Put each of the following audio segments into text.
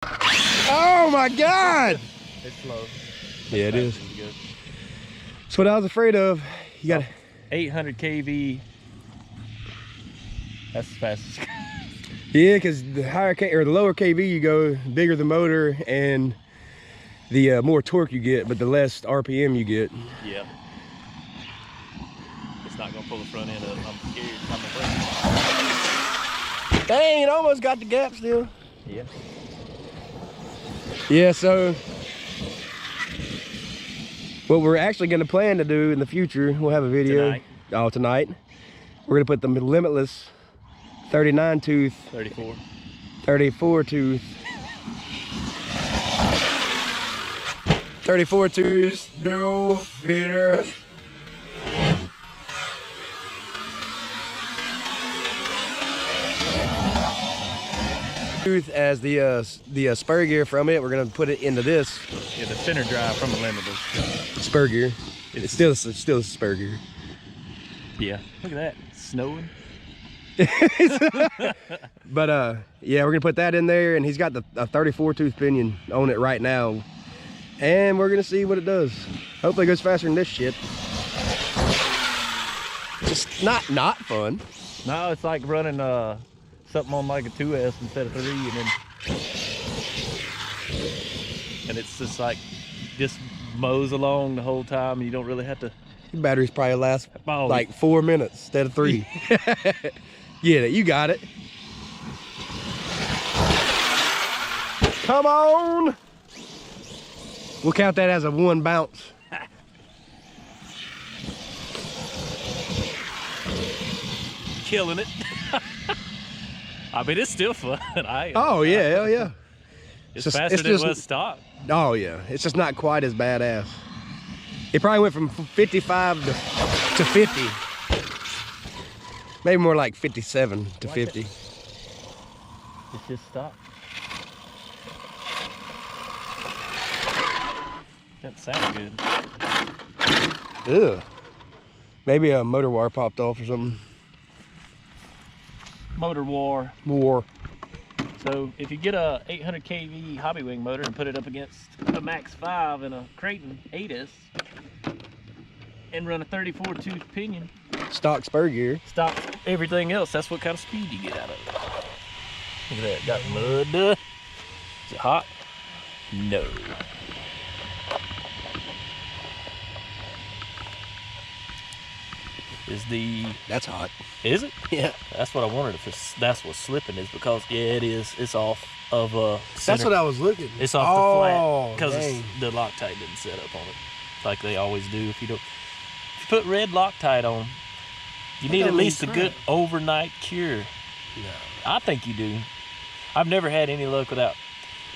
Oh my God! It's slow. Yeah, it is. That's what I was afraid of. You got 800 kV. That's as fast as. Yeah, because the higher or the lower kV you go, bigger the motor and the more torque you get, but the less RPM you get. Yeah. It's not gonna pull the front end up. I'm scared. I'm afraid. Dang, it almost got the gap still. Yeah. Yeah, so what we're actually going to plan to do in the future, we'll have a video. Tonight. Oh, tonight. We're going to put the Limitless 39 tooth. 34. 34 tooth. 34 tooth. No feeder. Tooth as the spur gear from it. We're gonna put it into this. Yeah, the center drive from the Limitless. Spur gear. It's still a spur gear. Yeah. Look at that. It's snowing. But yeah, we're gonna put that in there, and he's got a 34 tooth pinion on it right now, and we're gonna see what it does. Hopefully it goes faster than this shit. Just not fun. No, it's like running something on like a 2S instead of 3, and it's just like mows along the whole time, and you don't really have to. Your batteries probably last like 4 minutes instead of 3. Yeah, you got it. Come on. We'll count that as a 1 bounce. Killing it. I mean, it's still fun. Oh yeah, hell yeah. It's faster than it was stock. Oh yeah, it's just not quite as badass. It probably went from 55 to 50. Maybe more like 57 to 50. It's just stock. That sounds good. Ugh. Maybe a motor wire popped off or something. Motor war. So if you get a 800 kV Hobbywing motor and put it up against a Max 5 and a Kraton 8S and run a 34 tooth pinion, Stock spur gear. Stock everything else, that's what kind of speed you get out of it. Look at that, got mud. Is it hot? No. That's hot. Is it? Yeah. That's what I wondered if that's what's slipping is, because yeah, it is. It's off of center. That's what I was looking. It's off the flat because the Loctite didn't set up on it like they always do. If you put red Loctite on, you need at least a good overnight cure. No. I think you do. I've never had any luck without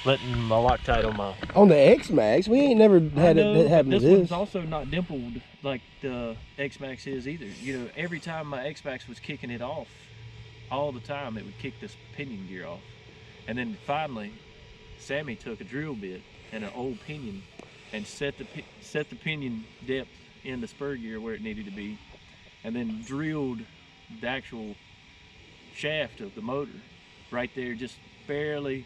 letting my Loctite on my. On the X-Max, we ain't never had it happen to this. This one's also not dimpled like the X-Max is either. You know, every time my X-Max was kicking it off, all the time it would kick this pinion gear off. And then finally, Sammy took a drill bit and an old pinion and set the pinion depth in the spur gear where it needed to be, and then drilled the actual shaft of the motor right there, just barely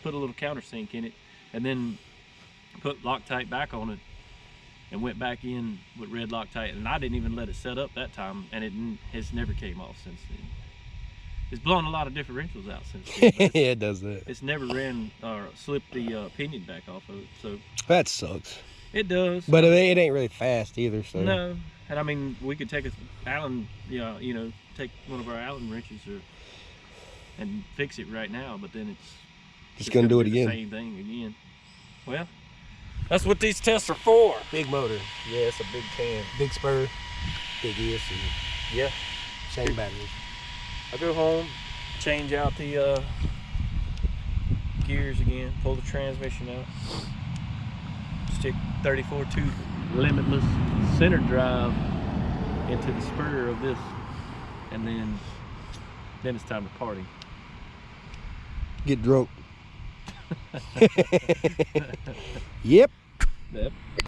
put a little countersink in it, and then put Loctite back on it and went back in with red Loctite, and I didn't even let it set up that time, and it has never came off since then. It's blown a lot of differentials out since then. Yeah, it does that. It's never ran or slipped the pinion back off of it, so that sucks. it does. But it ain't really fast either, so. No, and I mean, we could take a Allen, take one of our Allen wrenches and fix it right now, but then it's just gonna do it again. The same thing again. Well, that's what these tests are for. Big motor. Yeah, it's a big can. Big spur. Big ESC. Yeah. Same batteries. I go home, change out the gears again, pull the transmission out, stick 34 tooth Limitless center drive into the spur of this, and then it's time to party. Get drunk. Yep. Yep.